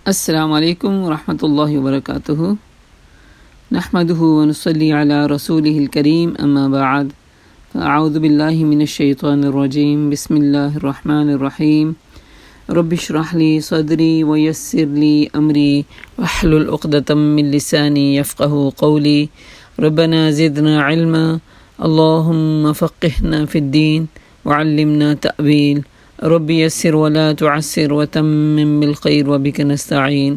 السلام علیکم ورحمۃ اللہ وبرکاتہ نحمدہ ونصلی علی رسولہ الکریم اما بعد فاعوذ باللہ من الشیطان الرجیم بسم اللہ الرحمن الرحیم رب اشرح لی صدری ویسر لی امری واحلل عقدۃ من لسانی یفقہوا قولی ربنا زدنا علما اللہم فقہنا فی الدین وعلمنا تأویل رب یسر ولا تعسر وتمم بالخیر وبک نستعین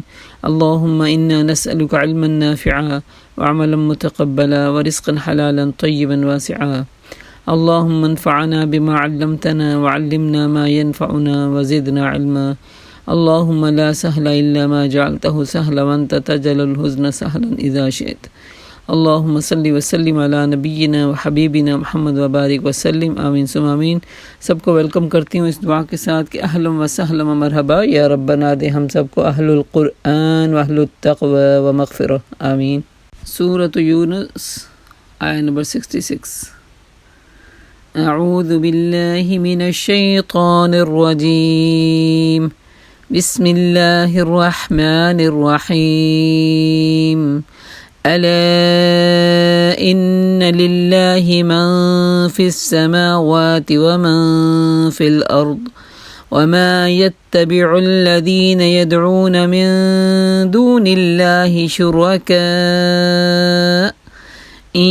اللہم انا نسألک علما نافعا وعملا متقبلا ورزقا حلالا طیبا واسعا اللہم انفعنا بما علمتنا وعلمنا ما ينفعنا وزدنا علما اللہم لا سهل الا ما جعلته سهلا وانت تجعل الحزن سهلا اذا شئت اللہم صلی وسلم علی نبینا و حبیبنا محمد وبارک وسلم آمین ثم آمین۔ سب کو ویلکم کرتی ہوں اس دعا کے ساتھ کہ اہلا و سہلا و مرحبا، یا ربنا دے ہم سب کو اہل القرآن و اہل التقوی و مغفرہ، آمین۔ سورۃ یونس آیہ نمبر 66۔ اعوذ باللہ من الشیطان الرجیم، بسم اللہ الرحمن الرحیم۔ ألا إن لله من في السماوات ومن في الأرض وما يتبع الذين يدعون من دون الله شركاء إن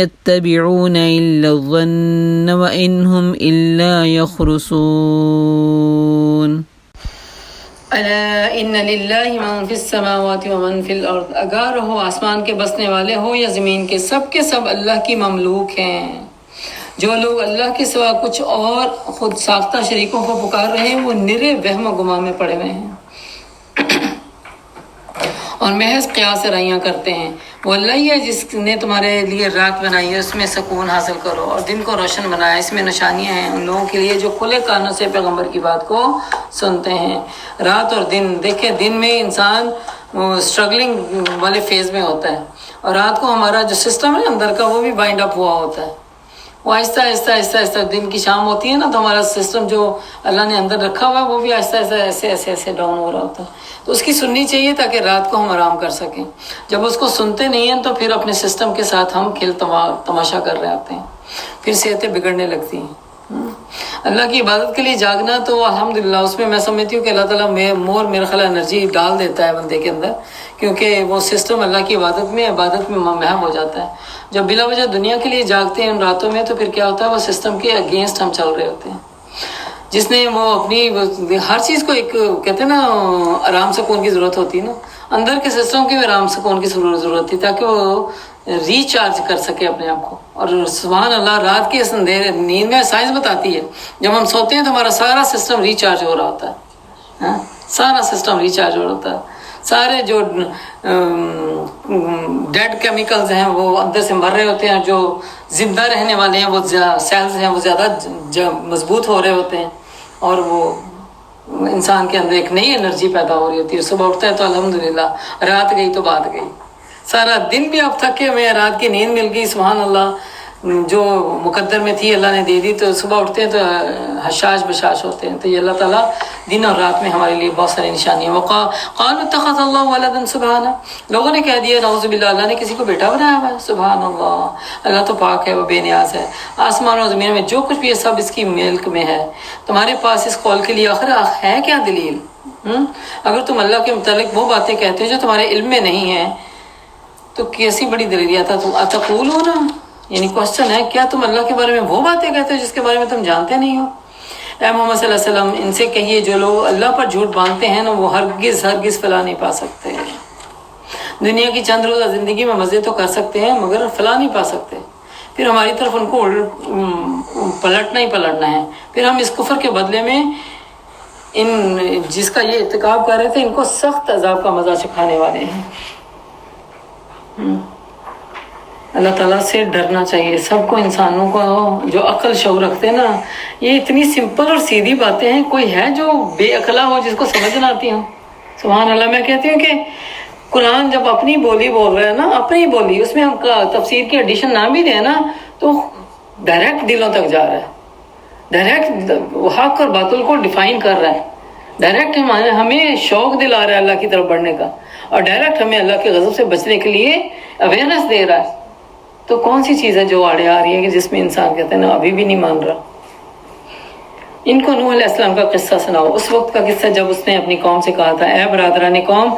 يتبعون إلا الظن وإن هم إلا يخرصون۔ الا ان للہ من فی السماوات ومن فی الارض، اگر ہو آسمان کے بسنے والے ہو یا زمین کے سب اللہ کی مملوک ہیں۔ جو لوگ اللہ کے سوا کچھ اور خود ساختہ شریکوں کو پکار رہے ہیں وہ نرے وہم و گمان میں پڑے ہوئے ہیں اور محض قیاس رائیاں کرتے ہیں۔ وہ اللہ ہی ہے جس نے تمہارے لیے رات بنائی ہے، اس میں سکون حاصل کرو، اور دن کو روشن بنایا، اس میں نشانیاں ہیں ان لوگوں کے لیے جو کھلے کانوں سے پیغمبر کی بات کو سنتے ہیں۔ رات اور دن دیکھیں، دن میں انسان اسٹرگلنگ والے فیز میں ہوتا ہے، اور رات کو ہمارا جو سسٹم ہے اندر کا وہ بھی بائنڈ اپ ہوا ہوتا ہے، وہ آہستہ آہستہ آہستہ آہستہ دن کی شام ہوتی ہے نا، تو ہمارا سسٹم جو اللہ نے اندر رکھا ہوا ہے وہ بھی آہستہ آہستہ ایسے ڈاؤن ہو رہا ہوتا ہے۔ تو اس کی سننی چاہیے تاکہ رات کو ہم آرام کر سکیں۔ جب اس کو سنتے نہیں ہیں تو پھر اپنے سسٹم کے ساتھ ہم کھیل تماشا کر رہے ہوتے ہیں، پھر صحتیں بگڑنے لگتی ہیں۔ اللہ کی عبادت کے لیے جاگنا تو الحمدللہ اس میں میں سمجھتی ہوں کہ اللہ تعالیٰ مور میرا خیال انرجی ڈال دیتا ہے بندے کے اندر، کیونکہ وہ سسٹم اللہ کی عبادت میں محو ہو جاتا ہے۔ جب بلا وجہ دنیا کے لیے جاگتے ہیں ان راتوں میں تو پھر کیا ہوتا ہے، وہ سسٹم کے اگینسٹ ہم چل رہے ہوتے ہیں۔ جس نے وہ اپنی ہر چیز کو ایک کہتے ہیں نا آرام سکون کی ضرورت ہوتی ہے نا، اندر کے سسٹم کی بھی آرام سکون کی ضرورت تھی تاکہ وہ ریچارج کر سکے اپنے آپ کو۔ اور سبحان اللہ، رات کے اس نیند میں سائنس بتاتی ہے جب ہم سوتے ہیں تو ہمارا سارا سسٹم ریچارج ہو رہا ہوتا ہے، سارا سسٹم ریچارج ہو رہا ہوتا ہے، سارے جو ڈیڈ کیمیکلز ہیں وہ اندر سے مر رہے ہوتے ہیں، جو زندہ رہنے والے ہیں وہ سیلز ہیں وہ زیادہ مضبوط ہو رہے ہوتے ہیں، اور وہ انسان کے اندر ایک نئی انرجی پیدا ہو رہی ہوتی ہے۔ صبح اٹھتا ہے تو الحمدللہ، رات گئی تو بات گئی، سارا دن بھی اب تھکے ہوئے ہیں، رات کی نیند مل گئی، سبحان اللہ، جو مقدر میں تھی اللہ نے دے دی، تو صبح اٹھتے ہیں تو حشاش بشاش ہوتے ہیں۔ تو یہ اللہ تعالیٰ دن اور رات میں ہمارے لیے بہت ساری نشانیاں۔ قالوا اتخذ اللہ ولدا سبحانہ، لوگوں نے کہہ دیا نعوذ باللہ اللہ نے کسی کو بیٹا بنایا ہوا ہے۔ سبحان اللہ، اللہ تو پاک ہے، وہ بے نیاز ہے۔ آسمان اور زمین میں جو کچھ بھی ہے سب اس کی ملک میں ہے۔ تمہارے پاس اس قول کے لیے آخر ہے کیا دلیل؟ اگر تم اللہ کے متعلق وہ باتیں کہتے ہو جو تمہارے علم میں نہیں ہیں تو کیسی بڑی دلیل تھا تم اتقولون، یعنی کوشچن ہے، کیا تم اللہ کے بارے میں وہ باتیں کہتے ہو جس کے بارے میں تم جانتے نہیں ہو؟ اے محمد صلی اللہ علیہ وسلم ان سے کہیے جو لوگ اللہ پر جھوٹ باندھتے ہیں نا وہ ہرگز فلاح نہیں پا سکتے۔ دنیا کی چند روزہ زندگی میں مزے تو کر سکتے ہیں مگر فلاح نہیں پا سکتے، پھر ہماری طرف ان کو پلٹنا ہی پلٹنا ہے۔ پھر ہم اس کفر کے بدلے میں ان جس کا یہ ارتکاب کر رہے تھے ان کو سخت عذاب کا مزہ چکھانے والے ہیں۔ اللہ تعالیٰ سے ڈرنا چاہیے سب کو، انسانوں کو جو عقل شعور رکھتے ہیں نا۔ یہ اتنی سمپل اور سیدھی باتیں ہیں، کوئی ہے جو بے عقلا ہو جس کو سمجھ نہ آتی ہوں؟ سبحان اللہ، میں کہتی ہوں کہ قرآن جب اپنی بولی بول رہا ہے نا، اپنی بولی، اس میں ہم تفسیر کی ایڈیشن نہ بھی دیں نا تو ڈائریکٹ دلوں تک جا رہا ہے، ڈائریکٹ حق اور باطل کو ڈیفائن کر رہا ہے۔ ڈائریکٹ ہمیں شوق دلا رہا ہے اللہ کی طرف بڑھنے کا، اور ڈائریکٹ ہمیں اللہ کے غضب سے بچنے کے لیے اویئرنیس دے رہا ہے. تو کون سی چیز ہے جو آڑے آ رہی ہے کہ جس میں انسان کہتے ہیں نا ابھی بھی نہیں مان رہا. ان کو نوح علیہ السلام کا قصہ سناؤ، اس وقت کا قصہ جب اس نے اپنی قوم سے کہا تھا اے برادران قوم،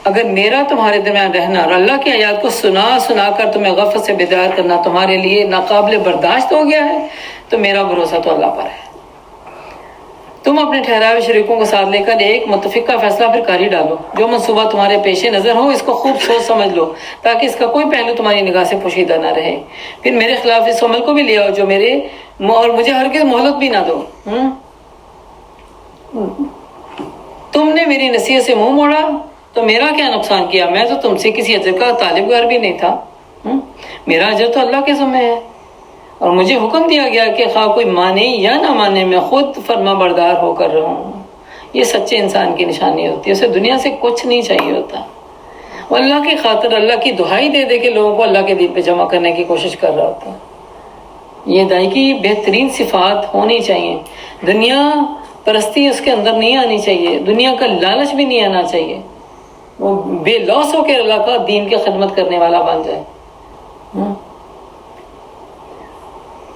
اگر میرا تمہارے درمیان رہنا اور اللہ کی آیات کو سنا سنا کر تمہیں غفلت سے بیدار کرنا تمہارے لیے ناقابل برداشت ہو گیا ہے تو میرا بھروسہ تو اللہ پر ہے. تم اپنے ٹھہرائے ہوئے شریکوں کو ساتھ لے کر ایک متفقہ فیصلہ پھر کر ہی ڈالو. جو منصوبہ تمہارے پیش نظر ہو اس کو خوب سوچ سمجھ لو تاکہ اس کا کوئی پہلو تمہاری نگاہ سے پوشیدہ نہ رہے. پھر میرے خلاف اس عمل کو بھی لے آؤ جو میرے اور مجھے ہرگز مہلت بھی نہ دو. تم نے میری نصیحت سے منہ موڑا تو میرا کیا نقصان کیا؟ میں تو تم سے کسی اجر کا طالب گار بھی نہیں تھا. میرا اجر تو اللہ کے ذمہ ہے، اور مجھے حکم دیا گیا کہ خواہ کوئی مانے یا نہ مانے میں خود فرما بردار ہو کر رہوں. یہ سچے انسان کی نشانی ہوتی ہے، اسے دنیا سے کچھ نہیں چاہیے ہوتا. وہ اللہ کی خاطر اللہ کی دہائی دے دے کے لوگوں کو اللہ کے دین پہ جمع کرنے کی کوشش کر رہا ہوتا ہے. یہ دائی کی بہترین صفات ہونی چاہیے. دنیا پرستی اس کے اندر نہیں آنی چاہیے، دنیا کا لالچ بھی نہیں آنا چاہیے. وہ بے لوث ہو کے اللہ کا دین کی خدمت کرنے والا بن جائے.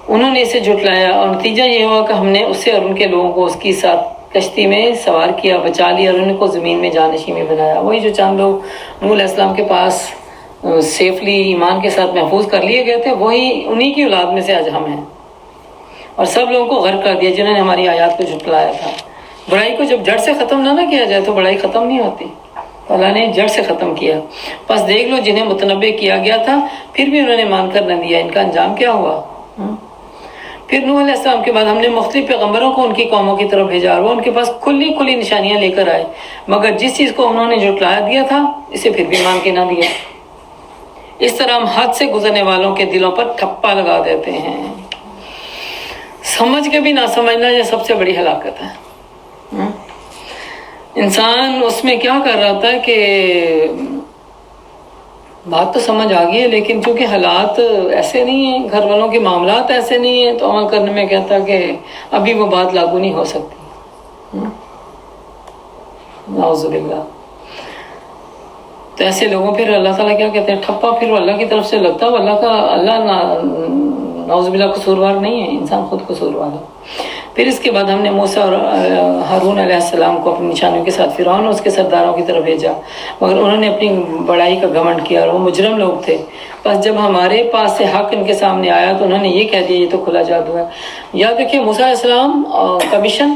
انہوں نے اسے جھٹلایا اور نتیجہ یہ ہوا کہ ہم نے اسے اور ان کے لوگوں کو اس کی ساتھ کشتی میں سوار کیا، بچا لیا اور ان کو زمین میں جانشین میں بنایا. وہی جو چاند لوگ نوح علیہ السلام کے پاس سیفلی ایمان کے ساتھ محفوظ کر لیے گئے تھے، وہی انہی کی اولاد میں سے آج ہم ہیں. اور سب لوگوں کو غرق کر دیا جنہوں نے ہماری آیات کو جھٹلایا تھا. برائی کو جب جڑ سے ختم نہ کیا جائے تو بڑائی ختم نہیں ہوتی. اللہ نے جڑ سے ختم کیا. بس دیکھ لو جنہیں متنبع کیا گیا تھا پھر بھی انہوں نے مان کر نہ دیا، ان کا انجام کیا ہوا. پھر نوح علیہ السلام کے بعد ہم نے مختلف پیغمبروں کو ان کی قوموں کی طرف بھیجا اور وہ ان کے پاس کھلی کھلی نشانیاں لے کر آئے، مگر جس چیز کو انہوں نے جھٹلایا دیا تھا اسے پھر بھی مان کے نہ دیا. اس طرح ہم حد سے گزرنے والوں کے دلوں پر ٹھپا لگا دیتے ہیں. سمجھ کے بھی نہ سمجھنا یہ سب سے بڑی ہلاکت ہے. انسان اس میں کیا کر رہا تھا کہ بات تو سمجھ آ گئی ہے لیکن چونکہ حالات ایسے نہیں ہیں، گھر والوں کے معاملات ایسے نہیں ہیں، تو عمل کرنے میں کہتا کہ ابھی وہ بات لاگو نہیں ہو سکتی. نعوذ باللہ. تو ایسے لوگوں پھر اللہ تعالیٰ کیا کہتے ہیں، ٹھپا پھر وہ اللہ کی طرف سے لگتا ہے. اللہ نعوذ باللہ قصوروار نہیں ہے، انسان خود قصوروار ہے. پھر اس کے بعد ہم نے موسیٰ اور ہارون علیہ السلام کو اپنی نشانیوں کے ساتھ فرعون اور اس کے سرداروں کی طرف بھیجا، مگر انہوں نے اپنی بڑائی کا گھمنڈ کیا اور وہ مجرم لوگ تھے. بس جب ہمارے پاس سے حق ان کے سامنے آیا تو انہوں نے یہ کہہ دیا یہ تو کھلا جادو ہے. یاد رکھیے موسیٰ علیہ السلام کا مشن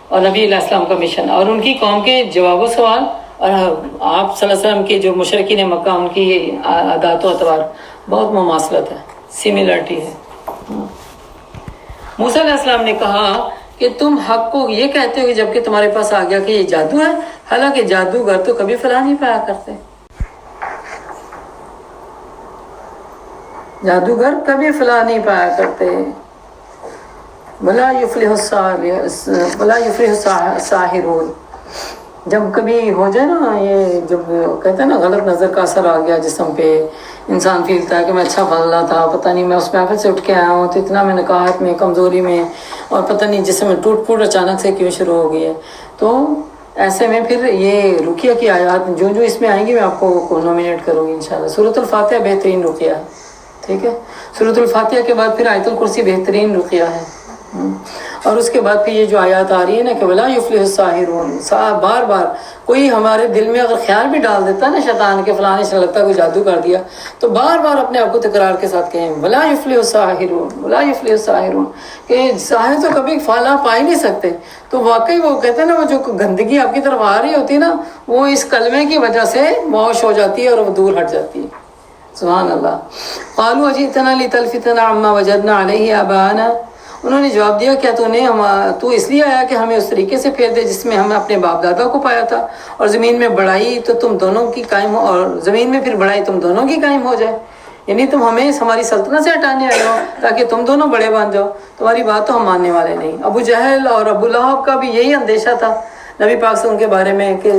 اور نبی علیہ السلام کا مشن اور ان کی قوم کے جواب و سوال اور آپ صلی اللہ علیہ وسلم کے جو مشرکین مکہ ان کی عادات و اطوار بہت مماثلت ہے، سملرٹی ہے. موسیٰ علیہ السلام نے کہا کہ تم حق کو یہ کہتے ہو کہ جبکہ تمہارے پاس آ گیا کہ یہ جادو ہے، حالانکہ جادوگر تو کبھی فلاح نہیں پایا کرتے. جادوگر کبھی فلاح نہیں پایا کرتے. بلا یفلح الساحرون. جب کبھی ہو جائے نا یہ جب کہتے ہیں نا غلط نظر کا اثر آ گیا جسم پہ، انسان فیلتا ہے کہ میں اچھا پھلا تھا، پتہ نہیں میں اس محفل سے اٹھ کے آیا ہوں تو اتنا میں نکاحت میں کمزوری میں اور پتہ نہیں جسم میں ٹوٹ پھوٹ اچانک سے کیوں شروع ہو گئی ہے. تو ایسے میں پھر یہ رقیہ کی آیات جو اس میں آئیں گی میں آپ کو نومینیٹ کروں گی انشاءاللہ. سورۃ الفاتحہ بہترین رقیہ ہے، ٹھیک ہے. سورۃ الفاتحہ کے بعد پھر آیت الکرسی بہترین رقیہ ہے. اور اس کے بعد پھر یہ جو آیات آ رہی ہے نا کہ ولا یفلح الساحرون، بار بار کوئی ہمارے دل میں اگر خیال بھی ڈال دیتا ہے نا شیطان کے فلانے سے لگتا ہے کوئی جادو کر دیا، تو بار بار اپنے آپ کو تکرار کے ساتھ کہیں ولا یفلح الساحرون ولا یفلح الساحرون، کہ ساحر تو کبھی فلاح پا ہی نہیں سکتے. تو واقعی وہ کہتے ہیں نا وہ جو گندگی آپ کی طرف آ رہی ہوتی ہے نا وہ اس کلمے کی وجہ سے معاش ہو جاتی ہے اور وہ دور ہٹ جاتی ہے. سبحان اللہ. قالوا اجئتنا لتلفتنا عما وجدنا علیہ آباءنا. انہوں نے جواب دیا کیا تو اس لیے آیا کہ ہمیں اس طریقے سے پھیر دے جس میں ہم اپنے باپ دادا کو پایا تھا، اور زمین میں بڑائی تو تم دونوں کی قائم ہو، اور زمین میں پھر بڑائی تم دونوں کی قائم ہو جائے. یعنی تم ہمیں ہماری سلطنت سے ہٹانے آئے ہو تاکہ تم دونوں بڑے بن جاؤ. تمہاری بات تو ہم ماننے والے نہیں. ابو جہل اور ابو لہب کا بھی یہی اندیشہ تھا نبی پاک سے ان کے بارے میں کہ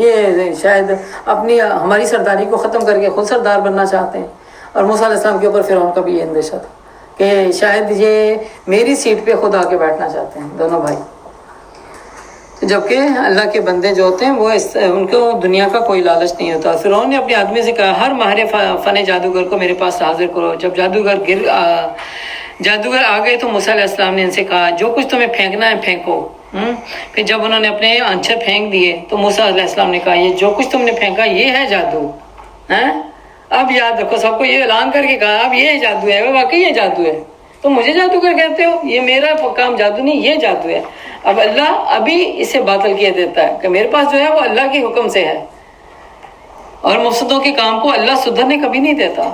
یہ شاید اپنی ہماری سرداری کو ختم کر کے خود سردار بننا چاہتے ہیں. اور موسیٰ علیہ السلام کے اوپر فرعون کا بھی یہ اندیشہ تھا کہ شاید یہ میری سیٹ پہ خود آ کے بیٹھنا چاہتے ہیں دونوں بھائی. جبکہ اللہ کے بندے جو ہوتے ہیں وہ ان کو دنیا کا کوئی لالچ نہیں ہوتا. فرعون نے اپنے آدمی سے کہا ہر ماہر فن جادوگر کو میرے پاس حاضر کرو. جب جادوگر آ گئے تو موسیٰ علیہ السلام نے ان سے کہا جو کچھ تمہیں پھینکنا ہے پھینکو. پھر جب انہوں نے اپنے انچر پھینک دیے تو موسیٰ علیہ السلام نے کہا یہ جو کچھ تم نے پھینکا یہ ہے جادو. اب یاد رکھو, سب کو یہ اعلان کر کے کہا اب یہ جادو ہے, واقعی یہ جادو ہے. تو مجھے جادوگر کہتے ہو, یہ میرا کام جادو نہیں, یہ جادو ہے. اب اللہ ابھی اسے باطل کیا دیتا ہے کہ میرے پاس جو ہے وہ اللہ کے حکم سے ہے, اور مفسدوں کے کام کو اللہ سدھرنے کبھی نہیں دیتا.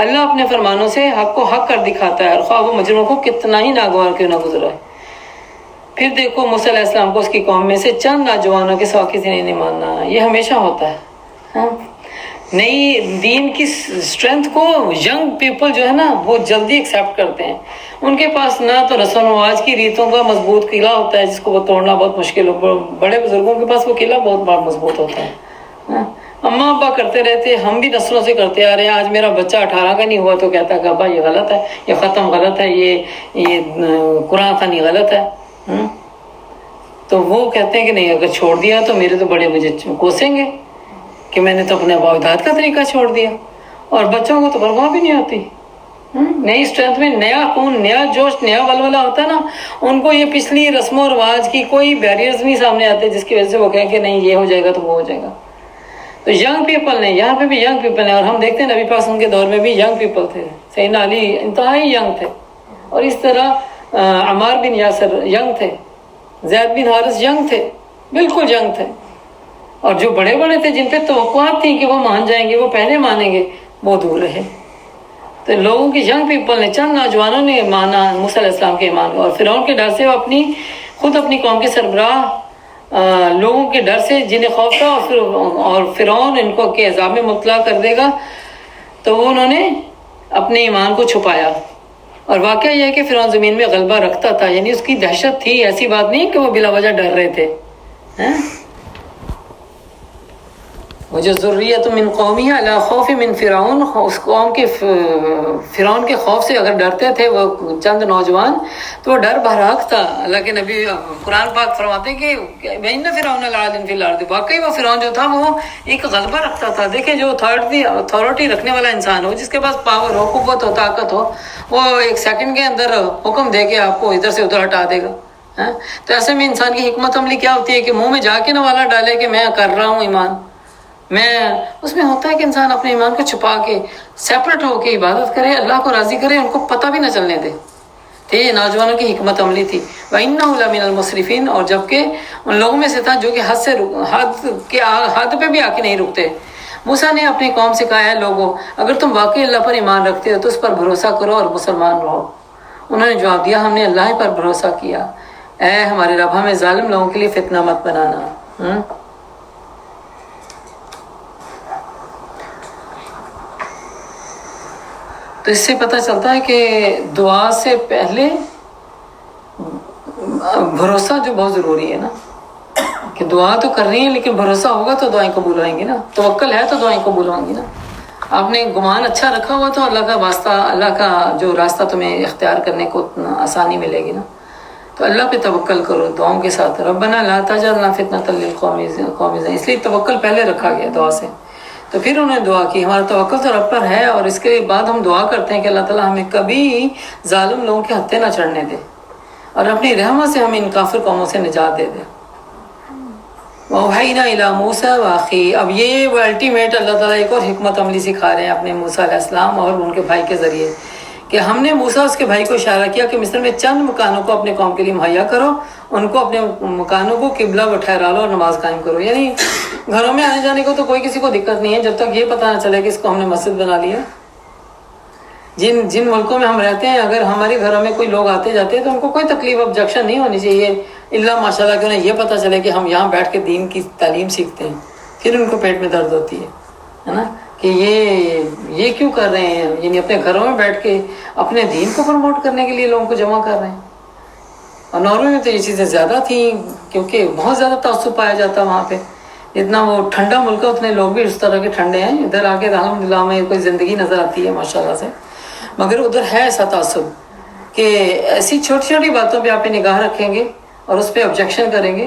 اللہ اپنے فرمانوں سے حق کو حق کر دکھاتا ہے, اور خواہ وہ مجرموں کو کتنا ہی ناگوار کیوں نہ گزرا ہے. پھر دیکھو موسیٰ علیہ السلام کو اس کی قوم میں سے چند نوجوانوں کے سوا کسی نے نہیں ماننا. یہ ہمیشہ ہوتا ہے. نئی دین کی اسٹرینتھ کو ینگ پیپل جو ہے نا وہ جلدی ایکسیپٹ کرتے ہیں. ان کے پاس نہ تو رسم و رواج کی ریتوں کا مضبوط قلعہ ہوتا ہے جس کو وہ توڑنا بہت مشکل ہو. بڑے بزرگوں کے پاس وہ قلعہ بہت بڑا مضبوط ہوتا ہے. اماں ابا کرتے رہتے, ہم بھی نسلوں سے کرتے آ رہے ہیں. آج میرا بچہ 18 کا نہیں ہوا تو کہتا کہ ابا یہ غلط ہے, یہ ختم غلط ہے, یہ قرآن خوانی غلط ہے. تو وہ کہتے ہیں کہ نہیں, اگر چھوڑ دیا تو میرے تو بڑے مجھے کوسیں گے کہ میں نے تو اپنے ابا اجداد کا طریقہ چھوڑ دیا. اور بچوں کو تو پرواہ بھی نہیں ہوتی. نئی اسٹرینتھ میں نیا خون, نیا جوش, نیا ولولہ ہوتا ہے نا, ان کو یہ پچھلی رسم و رواج کی کوئی بیریئرز نہیں سامنے آتے جس کی وجہ سے وہ کہیں کہ نہیں یہ ہو جائے گا تو وہ ہو جائے گا. تو ینگ پیپل نے, یہاں پہ بھی ینگ پیپل ہیں, اور ہم دیکھتے ہیں نبی پاک کے دور میں بھی ینگ پیپل تھے. سیدنا علی انتہائی ینگ تھے, اور اس طرح عمار بن یاسر ینگ تھے, زید بن حارث ینگ تھے, بالکل ینگ تھے. اور جو بڑے بڑے تھے جن پہ توقعات تھیں کہ وہ مان جائیں گے, وہ پہلے مانیں گے, وہ دور رہے. تو لوگوں کی ینگ پیپل نے, چند نوجوانوں نے مانا موسیٰ علیہ السلام کے ایمان کو, اور فرعون کے ڈر سے وہ خود اپنی قوم کے سربراہ لوگوں کے ڈر سے جنہیں خوف تھا, اور فرعون ان کو کہ عذاب میں مبتلا کر دے گا, تو وہ انہوں نے اپنے ایمان کو چھپایا. اور واقعہ یہ ہے کہ فرعون زمین میں غلبہ رکھتا تھا, یعنی اس کی دہشت تھی, ایسی بات نہیں کہ وہ بلا وجہ ڈر رہے تھے. وہ جو ذریت من قومی علی خوف من فرعون, اس قوم کے فرعون کے خوف سے اگر ڈرتے تھے وہ چند نوجوان, تو وہ ڈر بھراک تھا. اللہ کے نبی قرآن پاک فرماتے ہیں کہ وَإِنَّ فِرْعَوْنَ لَعَالٍ فِي الْأَرْضِ, واقعی وہ فرعون جو تھا وہ ایک غلبہ رکھتا تھا. دیکھیں جو اتھارٹی رکھنے والا انسان ہو, جس کے پاس پاور ہو, قوت ہو, طاقت ہو, وہ ایک سیکنڈ کے اندر حکم دے کے آپ کو ادھر سے ادھر ہٹا دے گا. تو ایسے میں انسان کی حکمت عملی کیا ہوتی ہے کہ منہ میں جا کے نہ والا ڈالے کہ میں کر رہا ہوں ایمان. اس میں ہوتا ہے کہ انسان اپنے ایمان کو چھپا کے سیپریٹ ہو کے عبادت کرے, اللہ کو راضی کرے, ان کو پتہ بھی نہ چلنے دے. تو یہ نوجوانوں کی حکمت عملی تھی. وَإِنَّهُ لَمِنَ الْمُسْرِفِينَ, اور جبکہ ان لوگوں میں سے تھا جو کہ حد پہ بھی آ کے نہیں رکتے. موسیٰ نے اپنی قوم سے کہا ہے لوگوں, اگر تم واقعی اللہ پر ایمان رکھتے ہو تو اس پر بھروسہ کرو اور مسلمان رہو. انہوں نے جواب دیا ہم نے اللہ پر بھروسہ کیا. اے ہمارے رب, ہمیں ظالم لوگوں کے لیے فتنہ مت بنانا. تو اس سے پتہ چلتا ہے کہ دعا سے پہلے بھروسہ جو بہت ضروری ہے نا, کہ دعا تو کر رہی ہیں لیکن بھروسہ ہوگا تو دعائیں قبول ہوئیں گی نا. توکل ہے تو دعائیں قبول ہوں گی نا. آپ نے گمان اچھا رکھا ہوا تو اللہ کا واسطہ, اللہ کا جو راستہ تمہیں اختیار کرنے کو آسانی ملے گی نا. تو اللہ پہ توکل کرو دعاؤں کے ساتھ. ربنا لا تجعلنا فتنة للقوم, اس لیے توکل پہلے رکھا گیا دعا سے. تو پھر انہوں نے دعا کی, ہمارا توکل تو رب پر ہے, اور اس کے بعد ہم دعا کرتے ہیں کہ اللہ تعالیٰ ہمیں کبھی ظالم لوگوں کے ہتھے نہ چڑھنے دے, اور اپنی رحمت سے ہمیں ان کافر قوموں سے نجات دے دے. وَأَوْحَيْنَا إِلَىٰ مُوسَىٰ وَأَخِيهِ, اب یہ وہ الٹیمیٹ اللہ تعالیٰ ایک اور حکمت عملی سکھا رہے ہیں اپنے موسیٰ علیہ السلام اور ان کے بھائی کے ذریعے, کہ ہم نے موسیٰ اس کے بھائی کو اشارہ کیا کہ مصر میں چند مکانوں کو اپنے قوم کے لیے مہیا کرو, ان کو اپنے مکانوں کو قبلہ و ٹھہرا لو اور نماز قائم کرو. یعنی گھروں میں آنے جانے کو تو کوئی کسی کو دقت نہیں ہے جب تک یہ پتہ نہ چلے کہ اس کو ہم نے مسجد بنا لیا. جن ملکوں میں ہم رہتے ہیں, اگر ہمارے گھروں میں کوئی لوگ آتے جاتے ہیں تو ان کو کوئی تکلیف آبجیکشن نہیں ہونی چاہیے, اللہ ماشاء اللہ کہ انہیں یہ پتہ چلے کہ ہم یہاں بیٹھ کے دین کی تعلیم سیکھتے ہیں. پھر ان کو پیٹ میں درد ہوتی ہے نا, کہ یہ کیوں کر رہے ہیں, یعنی اپنے گھروں میں بیٹھ کے اپنے دین کو پروموٹ کرنے کے لیے لوگوں کو جمع کر رہے ہیں. اور ناروے میں تو یہ چیزیں زیادہ تھیں کیونکہ بہت زیادہ تعصب پایا جاتا وہاں پہ. اتنا وہ ٹھنڈا ملک ہے, اتنے لوگ بھی اس طرح کے ٹھنڈے ہیں. ادھر آ کے الحمدللہ میں کوئی زندگی نظر آتی ہے ماشاء اللہ سے, مگر ادھر ہے ایسا تعصب کہ ایسی چھوٹی چھوٹی باتوں پہ آپ نگاہ رکھیں گے اور اس پہ آبجیکشن کریں گے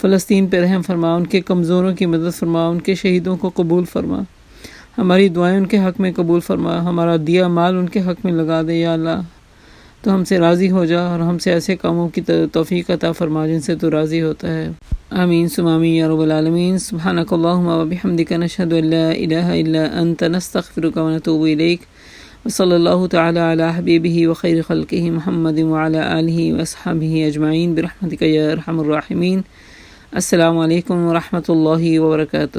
فلسطین پہ رحم فرما، ان کے کمزوروں کی مدد فرما، ان کے شہیدوں کو قبول فرما، ہماری دعائیں ان کے حق میں قبول فرما، ہمارا دیا مال ان کے حق میں لگا دے یا اللہ، تو ہم سے راضی ہو جا اور ہم سے ایسے کاموں کی توفیق عطا فرما جن سے تو راضی ہوتا ہے۔ آمین ثم آمین یا رب العالمین۔ سبحانک اللہم و بحمدک، نشہد ان لا الہ الا انت، نستغفرک و نتوب الیک، وصلی اللہ تعالی علی حبیبہ و خیر خلقہ محمد وعلی آلہ و اصحابہ اجمعین برحمتک یا ارحم الراحمین۔ السلام علیکم ورحمۃ اللہ وبرکاتہ۔